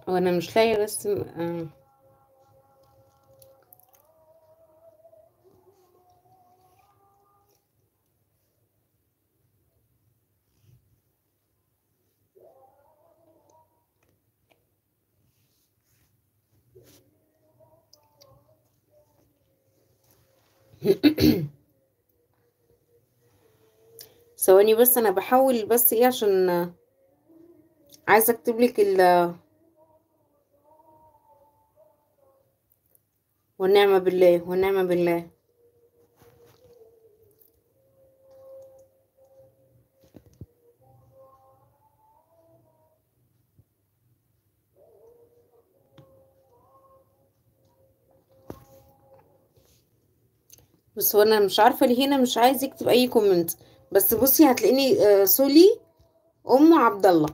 هو انا مش لاقيه بس ثواني بس، انا بحاول بس ايه عشان عايزه اكتب لك والنعمه بالله والنعمه بالله. بس هو انا مش عارفه ليه هنا مش عايز يكتب اي كومنت. بس بصي هتلاقيني سولي ام عبد الله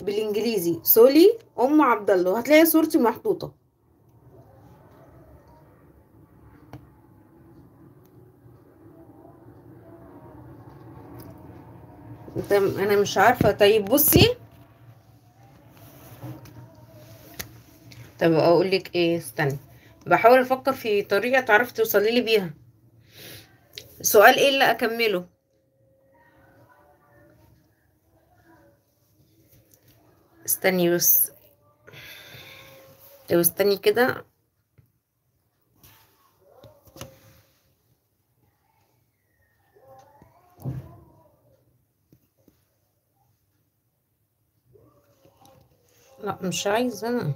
بالانجليزي، سولي ام عبد الله، وهتلاقي صورتي محطوطه. انا مش عارفه. طيب بصي، طب اقول لك ايه، استني بحاول افكر في طريقه تعرفي توصلي لي بيها. سؤال ايه اللي اكمله؟ استني بس، طب استني كده. لا مش عايزه انا.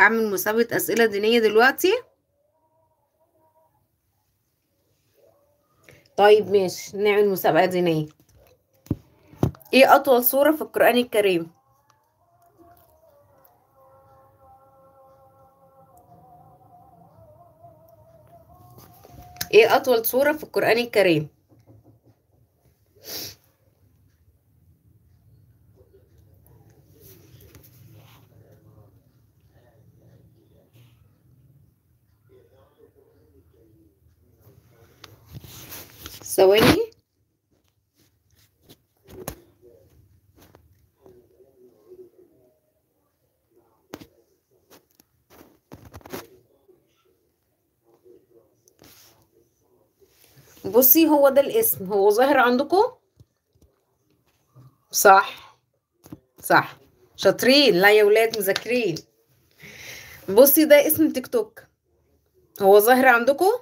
اعمل مسابقه اسئله دينيه دلوقتي؟ طيب ماشي، نعمل مسابقه دينيه. ايه اطول سوره في القران الكريم؟ ايه اطول سوره في القران الكريم؟ ثواني. بصي هو ده الاسم، هو ظاهر عندكم؟ صح. صح. شاطرين، لا يا ولاد مذاكرين. بصي ده اسم تيك توك، هو ظاهر عندكم؟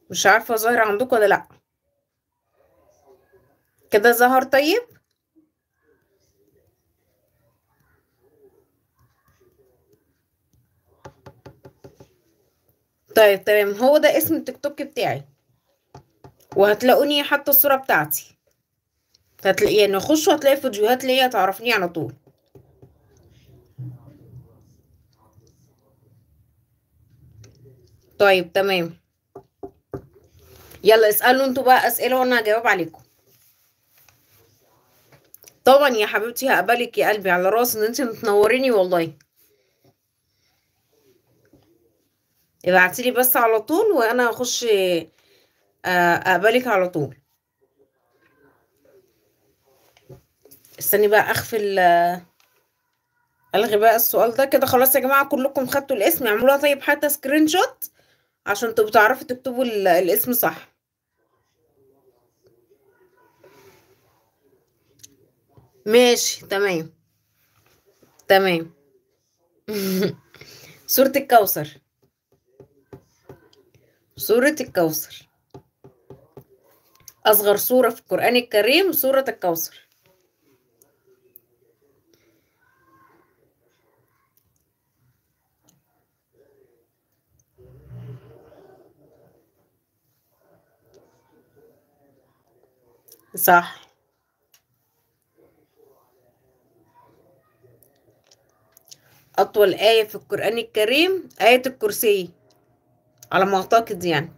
مش عارفه ظاهر عندكم ولا لا. كده ظهر طيب. طيب تمام، هو ده اسم التيك توك بتاعي، وهتلاقوني حاطه الصوره بتاعتي. هتلاقي يعني خشوا هتلاقي فيديوهات ليا تعرفني على طول. طيب تمام. يلا اسألوا انتوا بقى اسئله وانا هجاوب عليكم. طبعا يا حبيبتي هقبلك يا قلبي على راسي، ان انت متنوريني والله. ابعتيلي بس على طول وانا هخش اقبلك على طول. استني بقى اخفي الغي بقى السؤال ده. كده خلاص يا جماعه كلكم خدتوا الاسم، اعملوها طيب حتى سكرين شوت عشان تبقوا تعرفوا تكتبوا الاسم صح. ماشي تمام. تمام. سورة الكوثر. سورة الكوثر. أصغر سورة في القرآن الكريم سورة الكوثر. صح. أطول آية في القرآن الكريم آية الكرسي، على ما أعتقد يعني.